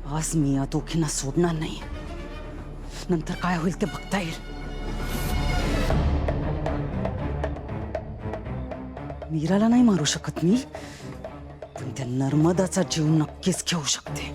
आज मी या दोघींना सोडणार नाही. नंतर काय होईल ते बघता येईल. मीराला नाही मारू शकत मी, पण त्या नर्मदाचा जीव नक्कीच घेऊ शकते.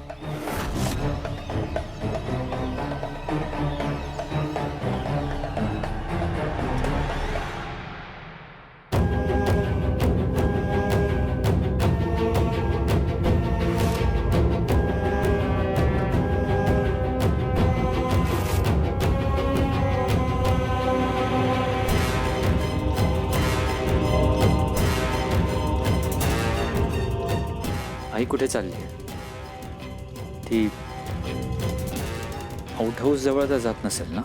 आई कुठे चालली? ती आउट हाऊस जवळ तर जात नसेल ना?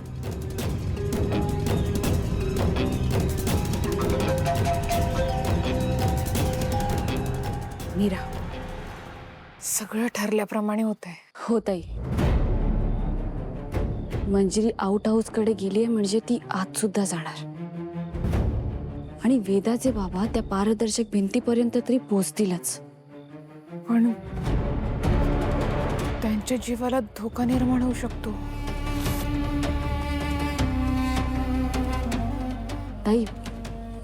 मीरा, सगळं ठरल्याप्रमाणे होतंय. हो ताई. मंजिरी आउट हाऊस कडे गेलीये म्हणजे ती आत सुद्धा जाणार. आणि वेदाचे बाबा त्या पारदर्शक भिंतीपर्यंत तरी पोहोचतीलच. पण त्यांच्या जीवाला धोका निर्माण होऊ शकतो. ताई,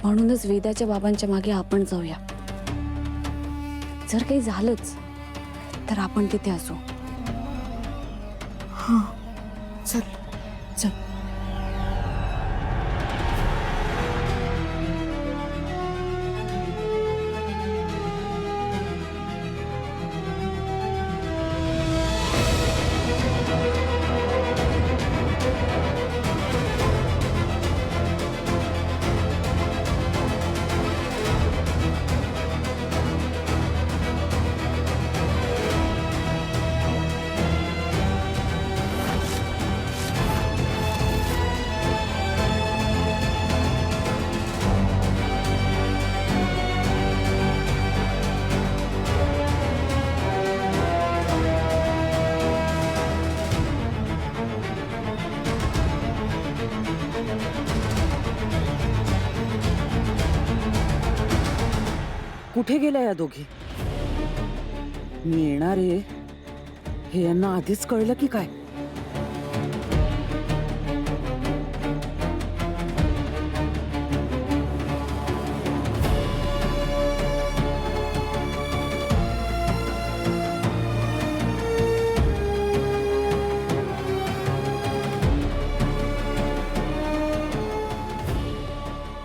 म्हणूनच वेदाच्या बाबांच्या मागे आपण जाऊया. जर काही झालंच तर आपण तिथे असू. चल. चल. कुठे गेल्या या दोघी? मी येणार आहे हे यांना आधीच कळलं की काय?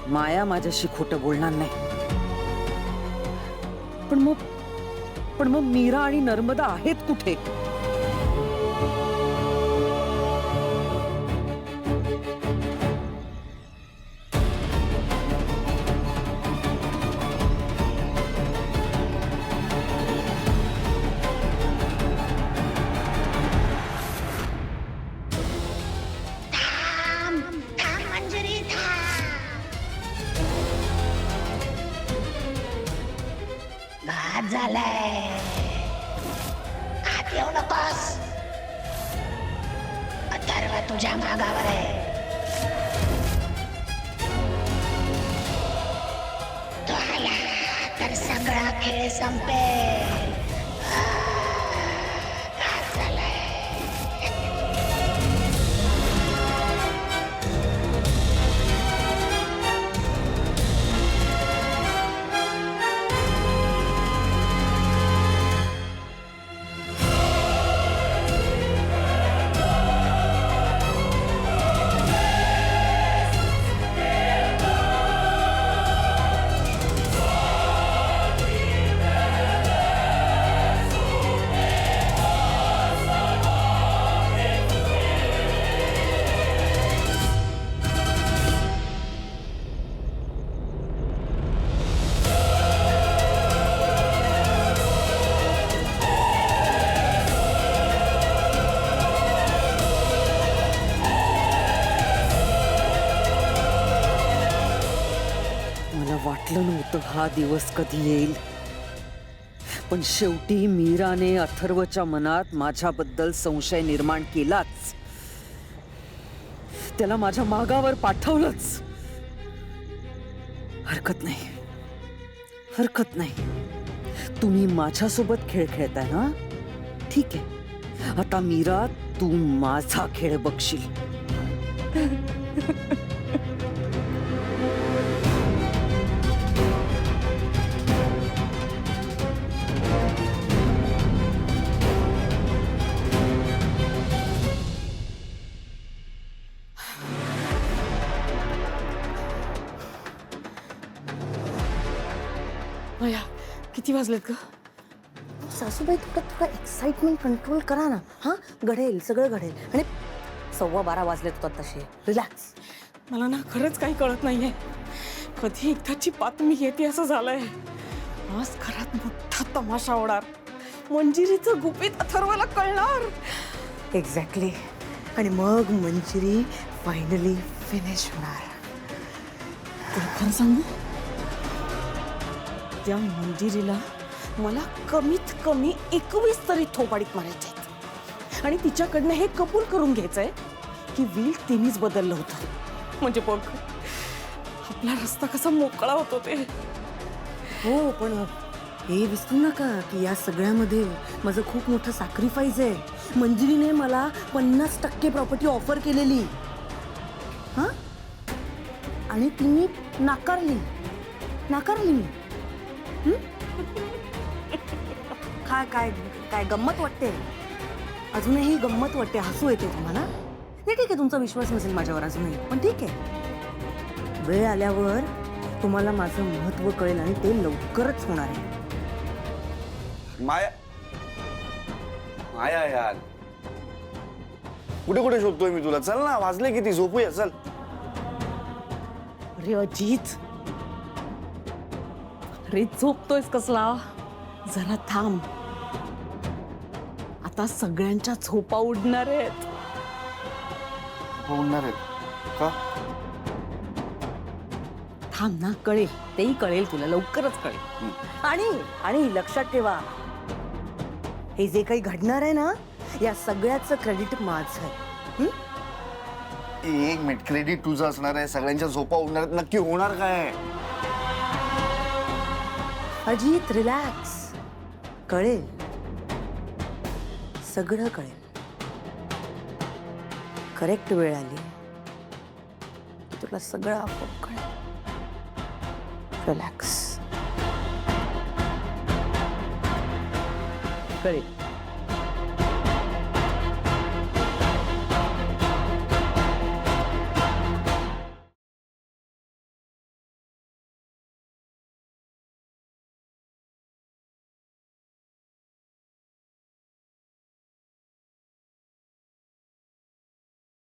माया माझ्याशी खोटं बोलणार नाही. पण मग मीरा आणि नर्मदा आहेत कुठे? बाद झालाय. आत येऊ नकोस. अथर्व तुझ्या मागावर आहे. तो आला तर सगळा खेळ संपेल. बाद झालाय. वाटलं नव्हतं हा दिवस कधी येईल, पण शेवटी मीराने अथर्वच्या मनात माझ्याबद्दल संशय निर्माण केलाच. त्याला माझ्या मागावर पाठवलंच. हरकत नाही, हरकत नाही. तुम्ही माझ्यासोबत खेळ खेळताय ना, ठीक आहे. आता मीरा तू माझा खेळ बघशील. माया किती वाजलेत ग? सासूबाई थोडं एक्साइटमेंट कंट्रोल करा ना. हा, घडेल, सगळं घडेल. आणि 12:15 वाजलेत होतात तसे. रिलॅक्स. मला ना खरंच काही कळत नाहीये. कधी एकदाची बातमी येते असं झालंय. आज घरात मोठा तमाशा होणार. मंजिरीचं गुपित अथर्वला कळणार. एक्झॅक्टली. आणि मग मंजिरी फायनली फिनिश होणार. तुला खरं सांगू, त्या मंजिरीला मला कमीत कमी 21 तरी थोबाडीत मारायचे आहेत. आणि तिच्याकडनं हे कबूल करून घ्यायचंय की व्हील तिनेच बदललं होतं. म्हणजे बघ आपला रस्ता कसा मोकळा होतो ते. हो, पण हे विसरू नका की या सगळ्यामध्ये माझं खूप मोठं सॅक्रिफाईस आहे. मंजिरीने मला 50% प्रॉपर्टी ऑफर केलेली. हा, आणि ती मी नाकारली मी. काय काय काय गंमत वाटते? अजूनही गंमत वाटते? हसू येते तुम्हाला? नाही, ठीक आहे, तुमचा विश्वास नसेल माझ्यावर अजूनही, पण ठीक आहे. वेळ आल्यावर तुम्हाला माझं महत्व कळेल आणि ते लवकरच होणार आहे. माया यार, कुठे कुठे शोधतोय मी तुला? चल ना, वाजले किती, झोपूया चल. अरे अजित, अरे झोपतोयस कसला? जरा थांब. आता सगळ्यांच्या झोपा उडणार आहेत. होणार आहेत का? थांब ना, कळेल, तेही कळेल तुला, लवकरच कळेल. आणि लक्षात ठेवा, हे जे काही घडणार आहे ना, या सगळ्याचं क्रेडिट माझं आहे. 1 मिनिट, क्रेडिट तुझं असणार आहे. सगळ्यांच्या झोपा उडणार आहेत. नक्की होणार काय? अजित, रिलॅक्स. कळेल, सगळं कळेल. करेक्ट वेळ आली की तुला सगळं आपोआप कळेल. रिलॅक्स. कळेल.